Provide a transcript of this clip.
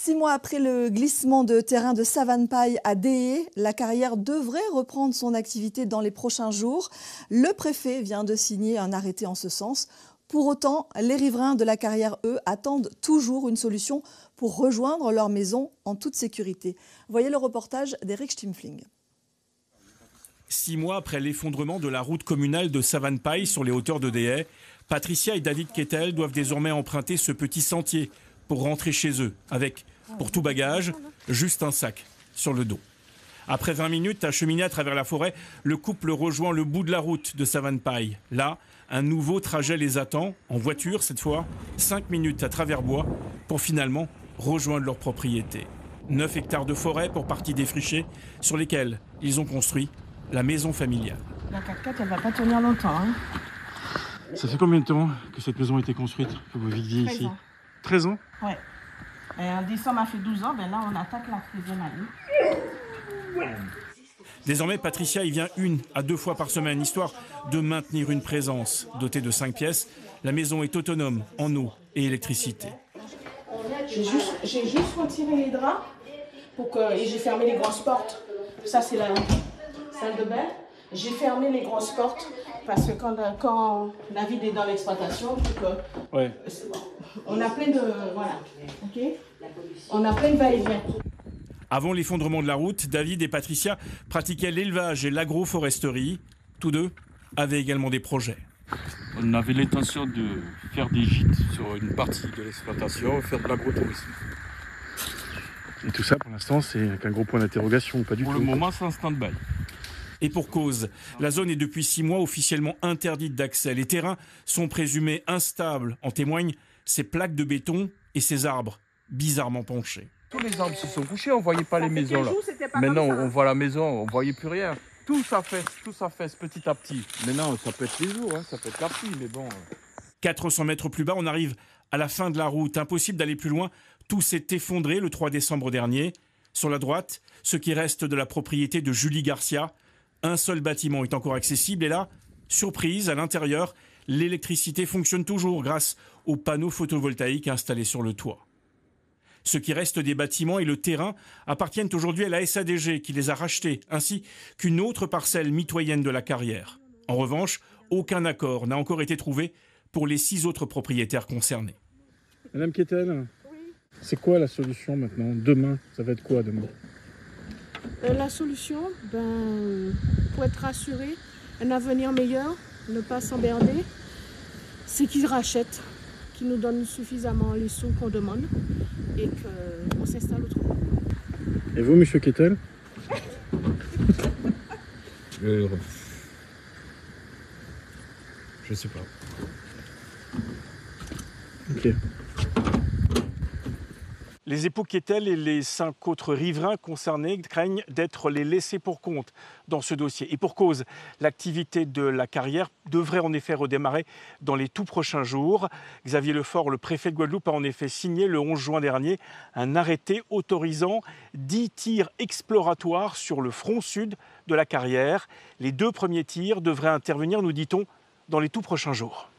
6 mois après le glissement de terrain de Savane-Paille à Déé, la carrière devrait reprendre son activité dans les prochains jours. Le préfet vient de signer un arrêté en ce sens. Pour autant, les riverains de la carrière, eux, attendent toujours une solution pour rejoindre leur maison en toute sécurité. Voyez le reportage d'Éric Stimfling. 6 mois après l'effondrement de la route communale de Savane-Paille sur les hauteurs de Déé, Patricia et David Kettel doivent désormais emprunter ce petit sentier pour rentrer chez eux, avec, pour tout bagage, juste un sac sur le dos. Après 20 minutes à cheminer à travers la forêt, le couple rejoint le bout de la route de Savane-Paille. Là, un nouveau trajet les attend, en voiture cette fois, 5 minutes à travers bois, pour finalement rejoindre leur propriété. 9 hectares de forêt pour partie défrichée, sur lesquels ils ont construit la maison familiale. La 4x4, elle va pas tenir longtemps. Hein. Ça fait combien de temps que cette maison a été construite, que vous viviez ici? 13 ans. Ouais. Et en décembre, a fait 12 ans, ben là, on attaque la 13e année. Désormais, Patricia y vient 1 à 2 fois par semaine, histoire de maintenir une présence. Dotée de 5 pièces, la maison est autonome en eau et électricité. J'ai juste retiré les draps et j'ai fermé les grosses portes. Ça, c'est la salle de bain. J'ai fermé les grosses portes parce que quand David est dans l'exploitation, on a plein de... Voilà. Okay, on a plein de va-et-vient. Avant l'effondrement de la route, David et Patricia pratiquaient l'élevage et l'agroforesterie. Tous deux avaient également des projets. On avait l'intention de faire des gîtes sur une partie de l'exploitation, faire de l'agrotourisme. Et tout ça, pour l'instant, c'est qu'un gros point d'interrogation, pas du tout. Pour le moment, c'est un stand-by. Et pour cause, la zone est depuis 6 mois officiellement interdite d'accès. Les terrains sont présumés instables. En témoignent ces plaques de béton et ces arbres bizarrement penchés. Tous les arbres se sont couchés, on ne voyait pas les maisons là. Maintenant, on voit la maison, on ne voyait plus rien. Tout s'affaisse petit à petit. Maintenant, ça peut être les jours, ça peut être la pluie, mais bon. 400 mètres plus bas, on arrive à la fin de la route. Impossible d'aller plus loin. Tout s'est effondré le 3 décembre dernier. Sur la droite, ce qui reste de la propriété de Julie Garcia. Un seul bâtiment est encore accessible et là, surprise, à l'intérieur, l'électricité fonctionne toujours grâce aux panneaux photovoltaïques installés sur le toit. Ce qui reste des bâtiments et le terrain appartiennent aujourd'hui à la SADG qui les a rachetés, ainsi qu'une autre parcelle mitoyenne de la carrière. En revanche, aucun accord n'a encore été trouvé pour les 6 autres propriétaires concernés. Madame Kettel, c'est quoi la solution maintenant? Demain, ça va être quoi demain? La solution, pour être rassuré, un avenir meilleur, ne pas s'emmerder, c'est qu'ils rachètent, qu'ils nous donnent suffisamment les sous qu'on demande et qu'on s'installe autrement. Et vous, monsieur Kettel? Je sais pas. Ok. Les époux Kettel et les 5 autres riverains concernés craignent d'être les laissés pour compte dans ce dossier. Et pour cause, l'activité de la carrière devrait en effet redémarrer dans les tout prochains jours. Xavier Lefort, le préfet de Guadeloupe, a en effet signé le 11 juin dernier un arrêté autorisant 10 tirs exploratoires sur le front sud de la carrière. Les 2 premiers tirs devraient intervenir, nous dit-on, dans les tout prochains jours.